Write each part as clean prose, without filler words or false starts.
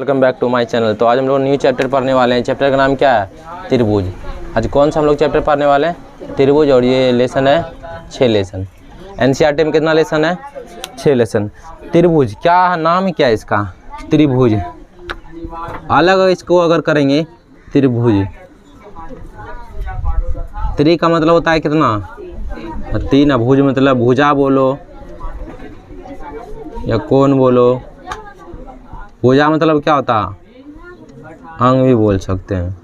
Welcome back to my channel. तो आज हम लोग न्यू चैप्टर पढ़ने वाले हैं। चैप्टर का नाम क्या है? त्रिभुज। आज कौन सा हम लोग चैप्टर पढ़ने वाले हैं? त्रिभुज। और ये लेसन है 6 लेसन। एनसीईआरटी में कितना लेसन है? 6 लेसन। त्रिभुज क्या नाम क्या है इसका? त्रिभुज। अलग इसको अगर करेंगे त्रिभुज, त्रि का मतलब होता है कितना? 3। भुज मतलब भुजा बोलो या कोण बोलो। भुजा मतलब क्या होता? अंग भी बोल सकते हैं,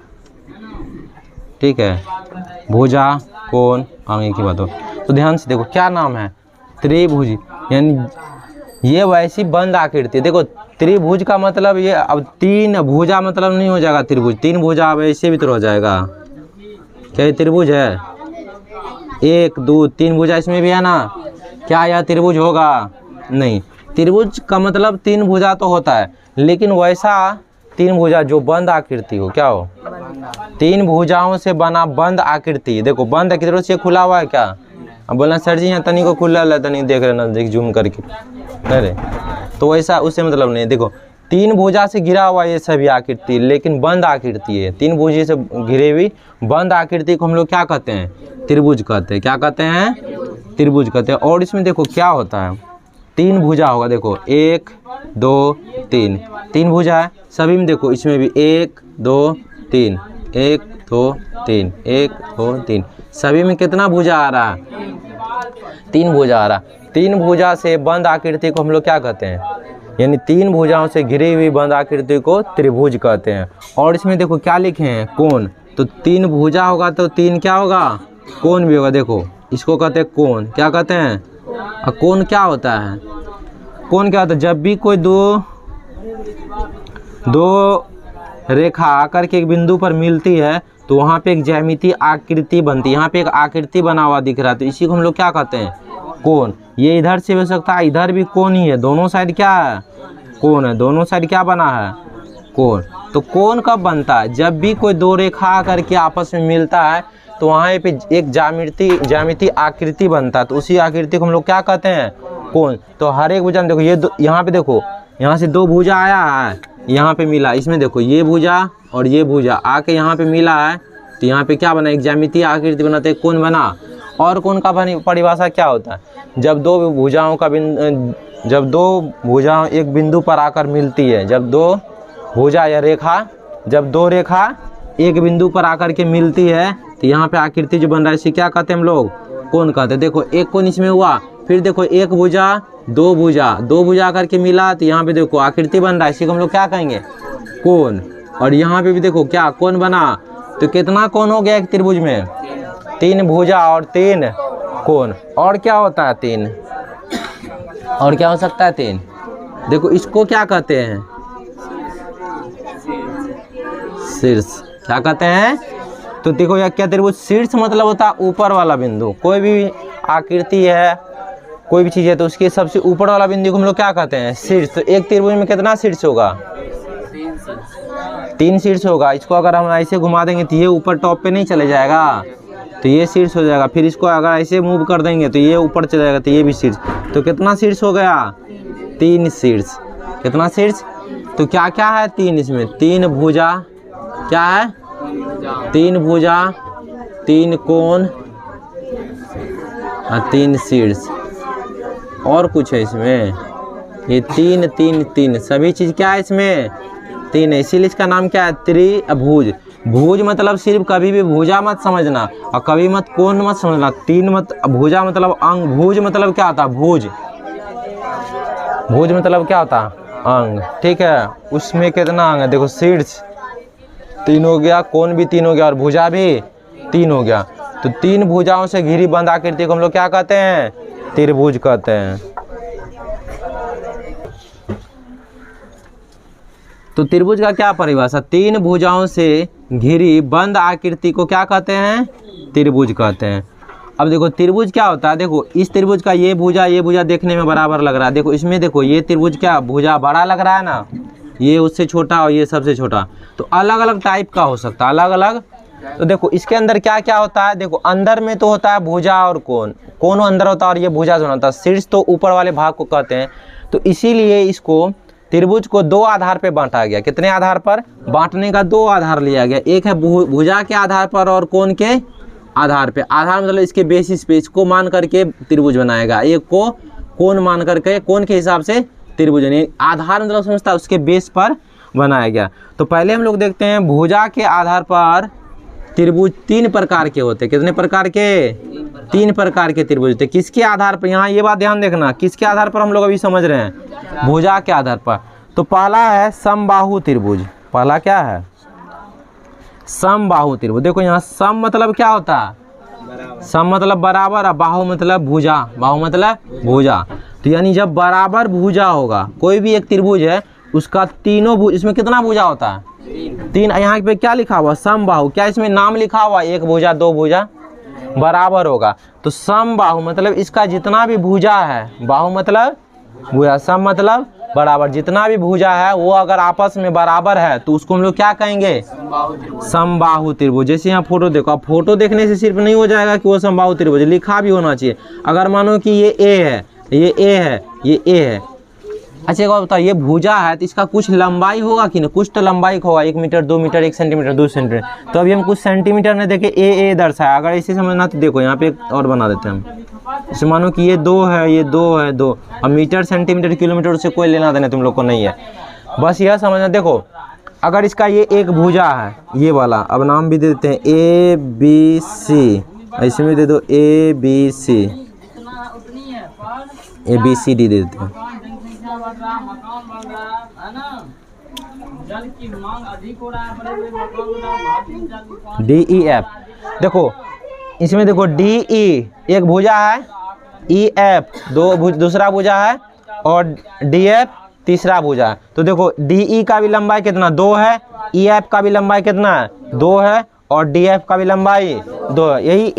ठीक है। भुजा कोण अंग की बात हो तो ध्यान से देखो क्या नाम है? त्रिभुज। यानी ये वैसी बंद आकृति। देखो त्रिभुज का मतलब ये अब 3 भुजा मतलब नहीं हो जाएगा त्रिभुज। 3 भुजा अब ऐसे भी तो हो जाएगा। क्या ये त्रिभुज है? 1 2 3 भुजा इसमें भी है ना। क्या यह त्रिभुज होगा? नहीं। त्रिभुज का मतलब 3 भुजा तो होता है, लेकिन वैसा 3 भुजा जो बंद आकृति हो। क्या हो? 3 भुजाओं से बना बंद आकृति। देखो बंद किधरों से खुला हुआ है क्या? अब बोलना सर जी यहाँ तनी को खुला है, तनी देख रहे ना, देख जूम करके। अरे तो वैसा उससे मतलब नहीं। देखो 3 भुजा से घिरा हुआ ये सभी आकृति, लेकिन बंद आकृति है। 3 भुजा से घिरे हुई बंद आकृति को हम लोग क्या कहते हैं? त्रिभुज कहते हैं। क्या कहते हैं? त्रिभुज कहते हैं। और इसमें देखो क्या होता है? 3 भुजा होगा। देखो 1 2 3 3 भुजा है सभी में। देखो इसमें भी 1 2 3 1 2 3 1 2 3 सभी में कितना भुजा आ रहा है? 3 भुजा आ रहा। 3 भुजा से बंद आकृति को हम लोग क्या कहते हैं? यानी 3 भुजाओं से घिरी हुई बंद आकृति को त्रिभुज कहते हैं। और इसमें देखो क्या लिखे हैं? कोण। तो 3 भुजा होगा तो 3 क्या होगा? कोण भी होगा। देखो इसको कहते हैं कोण। क्या कहते हैं? कोण क्या होता है? कोण क्या होता है? जब भी कोई दो रेखा आकर के एक बिंदु पर मिलती है तो वहाँ पे एक ज्यामितीय आकृति बनती है। यहाँ पे एक आकृति बना हुआ दिख रहा है, तो इसी को हम लोग क्या कहते हैं? कोण। ये इधर से हो सकता है, इधर भी कोण ही है। दोनों साइड क्या है? कोण है। दोनों साइड क्या बना है? कोण। तो कोण कब बनता है? जब भी कोई 2 रेखा आकर के आपस में मिलता है तो वहाँ पे एक ज्यामितीय आकृति बनता है, तो उसी आकृति को हम लोग क्या कहते हैं? कोण। तो हर एक भुजा में देखो ये यहाँ पे देखो, यहाँ से 2 भुजा आया है, यहाँ पे मिला। इसमें देखो ये भुजा और ये भुजा आके यहाँ पे मिला है, तो यहाँ पे क्या बना? एक ज्यामितीय आकृति बनाते हैं, कोण बना। और कोण का परिभाषा क्या होता है? जब 2 भुजाओं एक बिंदु पर आकर मिलती है, जब 2 भुजा या रेखा, जब 2 रेखा एक बिंदु पर आकर के मिलती है तो यहाँ पे आकृति जो बन रहा है इसे क्या कहते हैं हम लोग? कोण कहते हैं। देखो एक कोण इसमें हुआ, फिर देखो 1 भुजा 2 भुजा करके मिला, तो यहाँ पे देखो आकृति बन रहा है, इसी को हम लोग क्या कहेंगे? कोण। और यहाँ पे भी देखो क्या कोण बना। तो कितना कोण हो गया एक त्रिभुज में? 3 भुजा और 3 कोण। और क्या होता है 3? और क्या हो सकता है 3? देखो इसको क्या कहते हैं? शीर्ष। क्या कहते हैं? तो देखो यह क्या त्रिभुज? शीर्ष मतलब होता है ऊपर वाला बिंदु। कोई भी आकृति है, कोई भी चीज़ है, तो उसके सबसे ऊपर वाला बिंदु को हम लोग क्या कहते हैं? शीर्ष। तो एक त्रिभुज में कितना शीर्ष होगा? 3 शीर्ष होगा। इसको अगर हम ऐसे घुमा देंगे तो ये ऊपर टॉप पे नहीं चले जाएगा, तो ये शीर्ष हो जाएगा। फिर इसको अगर ऐसे मूव कर देंगे तो ये ऊपर चले जाएगा, तो ये भी शीर्ष। तो कितना शीर्ष हो गया? 3 शीर्ष। कितना शीर्ष? तो क्या क्या है 3 इसमें? 3 भुजा। क्या है? 3 भुजा 3 कोण और 3 शीर्ष। और कुछ है इसमें? ये 3 3 3 सभी चीज़ क्या है इसमें? 3 है, इसीलिए इसका नाम क्या है? त्रिभुज। भुज मतलब सिर्फ कभी भी भुजा मत समझना और कभी मत कोण मत समझना। 3 मत भुजा मतलब अंग। भुज मतलब क्या होता है? भुज मतलब क्या होता है? अंग, ठीक है। उसमें कितना अंग है? देखो शीर्ष 3 हो गया, कोण भी 3 हो गया और भुजा भी 3 हो गया। तो 3 भुजाओं से घिरी बंद आकृति को हम लोग क्या कहते हैं? त्रिभुज कहते हैं। तो त्रिभुज का क्या परिभाषा? 3 भुजाओं से घिरी बंद आकृति को क्या कहते हैं? त्रिभुज कहते हैं। अब देखो त्रिभुज क्या होता है? देखो इस त्रिभुज का ये भुजा देखने में बराबर लग रहा है। देखो इसमें देखो ये त्रिभुज क्या भुजा बड़ा लग रहा है ना, ये उससे छोटा और ये सबसे छोटा। तो अलग अलग टाइप का हो सकता है, अलग अलग। तो देखो इसके अंदर क्या क्या होता है? देखो अंदर में तो होता है भुजा और कोण। कोण अंदर होता है और ये भुजा जो होता है। शीर्ष तो ऊपर वाले भाग को कहते हैं, तो इसीलिए इसको त्रिभुज को दो आधार पे बांटा गया। कितने आधार पर? बांटने का दो आधार लिया गया, एक है भुजा के आधार पर और कोण के आधार पे। आधार मतलब इसके बेसिस पे, इसको मान करके त्रिभुज बनाएगा, एक को कोण मान करके, कोण के हिसाब से त्रिभुज। आधार मतलब समझता है उसके बेस पर बनाया गया। तो पहले हम लोग देखते हैं भुजा के आधार पर त्रिभुज तीन प्रकार के होते हैं। कितने प्रकार के? तीन प्रकार के त्रिभुज होते हैं। किसके आधार पर? यहाँ ये बात ध्यान देखना, किसके आधार पर हम लोग अभी समझ रहे हैं? भुजा के आधार पर। तो पहला है समबाहु त्रिभुज। पहला क्या है? समबाहु त्रिभुज। देखो यहाँ सम मतलब क्या होता है? सम मतलब बराबर, और बाहु मतलब भुजा। बाहु मतलब भुजा। तो यानी जब बराबर भुजा होगा, कोई भी एक त्रिभुज है उसका तीनों भुज, इसमें कितना भुजा होता है? तीन। यहाँ पे क्या लिखा हुआ? समबाहु। क्या इसमें नाम लिखा हुआ? एक भुजा, दो भुजा, बराबर होगा। तो समबाहु मतलब इसका जितना भी भुजा है, बाहु मतलब भुजा, सम मतलब बराबर, जितना भी भुजा है वो अगर आपस में बराबर है तो उसको हम लोग क्या कहेंगे? समबाहु त्रिभुज। जैसे यहाँ फोटो देखो, अब फोटो देखने से सिर्फ नहीं हो जाएगा कि वो समबाहु त्रिभुज, लिखा भी होना चाहिए। अगर मानो कि ये ए है, ये ए है, ये ए है। अच्छा एक बात बताओ, ये भुजा है तो इसका कुछ लंबाई होगा कि नहीं? कुछ तो लंबाई होगा, 1 मीटर, 2 मीटर, 1 सेंटीमीटर, 2 सेंटीमीटर। तो अभी हम कुछ सेंटीमीटर में देखे ए दर्शाया। अगर इसे समझना तो देखो यहाँ पे एक और बना देते हैं हम। जैसे मानो कि ये 2 है, ये 2 है, 2। अब मीटर, सेंटीमीटर, किलोमीटर से कोई लेना देना तुम लोग को नहीं है, बस यह समझना। देखो अगर इसका ये एक भुजा है, ये वाला, अब नाम भी दे देते हैं ABC, ऐसे में दे दो ABC, ABCD दे देते हैं। DEF। देखो इसमें देखो DE एक भुजा है, EF दूसरा भुजा है, और DF तीसरा भुजा है। तो देखो DE का भी लंबाई कितना? 2 है, EF का भी लंबाई कितना है? 2 है, और DF का भी लंबाई 2 है। यही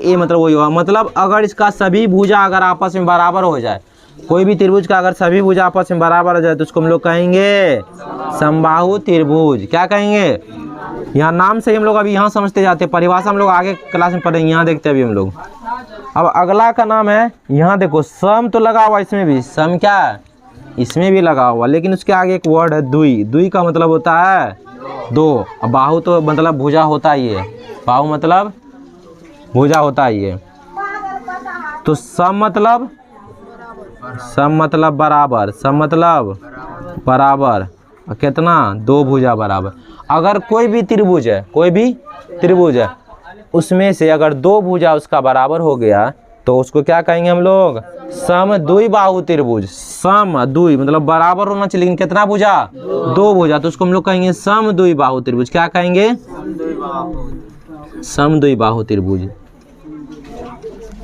A मतलब वही हुआ। मतलब अगर इसका सभी भुजा अगर आपस में बराबर हो जाए, कोई भी त्रिभुज का अगर सभी भुजा आपस में बराबर हो जाए तो उसको हम लोग कहेंगे समबाहु त्रिभुज। क्या कहेंगे? यहाँ नाम से हम लोग अभी यहाँ समझते जाते हैं, परिभाषा हम लोग आगे क्लास में पढ़ेंगे। यहाँ देखते हैं अभी हम लोग। अब अगला का नाम है, यहाँ देखो सम तो लगा हुआ, इसमें भी सम क्या है? इसमें भी लगा हुआ, लेकिन उसके आगे एक वर्ड है द्वि। द्वि का मतलब होता है 2। अब बाहु तो मतलब भुजा होता ही है, बाहु मतलब भुजा होता ही है। तो सम मतलब बराबर, सम मतलब बराबर, कितना? 2 भुजा बराबर। अगर कोई भी त्रिभुज है, कोई भी त्रिभुज है, उसमें से अगर 2 भुजा उसका बराबर हो गया तो उसको क्या कहेंगे हम लोग? समद्विबाहु त्रिभुज। समद्वि मतलब बराबर होना चाहिए, लेकिन कितना भुजा? 2 भुजा, तो उसको हम लोग कहेंगे समद्विबाहु त्रिभुज। क्या कहेंगे? समद्विबाहु त्रिभुज।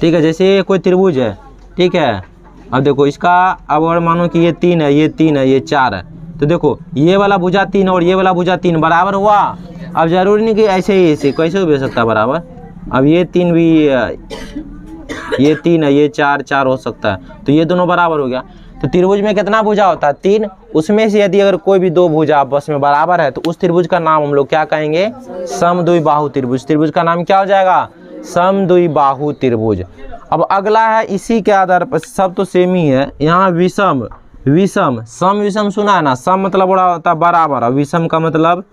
ठीक है, जैसे ये कोई त्रिभुज है, ठीक है। अब देखो इसका, अब अगर मानो कि ये 3 है, ये 3 है, ये 4 है, तो देखो ये वाला भुजा 3 और ये वाला भुजा 3 बराबर हुआ। अब जरूरी नहीं कि ऐसे ही ऐसे, कैसे भी हो सकता है बराबर। अब ये 3 भी, ये 3 है, ये 4 हो सकता है, तो ये दोनों बराबर हो गया। तो त्रिभुज में कितना भुजा होता है? 3। उसमें से यदि अगर कोई भी 2 भुजा आपस में बराबर है तो उस त्रिभुज का नाम हम लोग क्या कहेंगे? समद्विबाहु त्रिभुज। त्रिभुज का नाम क्या हो जाएगा? समद्विबाहु त्रिभुज। अब अगला है इसी के आधार पर, सब तो सेम ही है। यहाँ विषम, विषम, सम विषम सुना है ना? सम मतलब बड़ा होता है बराबर, और विषम का मतलब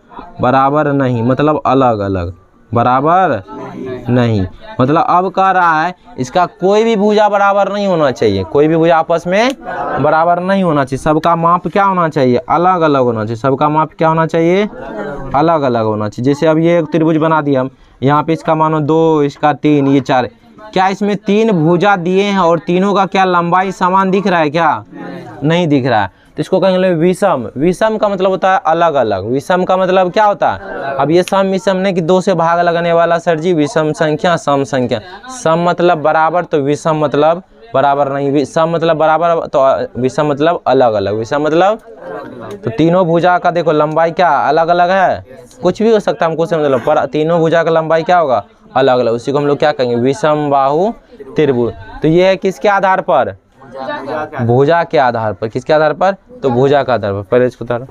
बराबर नहीं, मतलब अलग अलग, बराबर नहीं। मतलब अब कह रहा है इसका कोई भी भुजा बराबर नहीं होना चाहिए, कोई भी भुजा आपस में बराबर नहीं होना चाहिए। सबका माप क्या होना चाहिए? अलग अलग होना चाहिए। सबका माप क्या होना चाहिए? अलग अलग होना चाहिए। जैसे अब ये एक त्रिभुज बना दिया हम, यहाँ पे इसका मानो 2, इसका 3, ये 4। क्या इसमें 3 भुजा दिए हैं और तीनों का क्या लंबाई समान दिख रहा है? क्या नहीं दिख रहा है, तो इसको कहेंगे विषम। विषम का मतलब होता है अलग अलग। विषम का मतलब क्या होता है? अब ये सम विषम नहीं कि 2 से भाग लगने वाला सर जी, विषम संख्या, सम संख्या। सम मतलब बराबर, तो विषम मतलब बराबर नहीं। सम मतलब बराबर, तो विषम मतलब अलग अलग। विषम मतलब, तो तीनों भुजा का देखो लंबाई क्या अलग अलग है, कुछ भी हो सकता है, हमको समझ लो, पर तीनों भुजा का लंबाई क्या होगा? अलग अलग। उसी को हम लोग क्या कहेंगे? विषम बाहु त्रिभुज। तो ये है किसके आधार पर? भुजा के आधार पर। किसके आधार पर? तो भुजा के आधार पर। पहले इसको उतारो।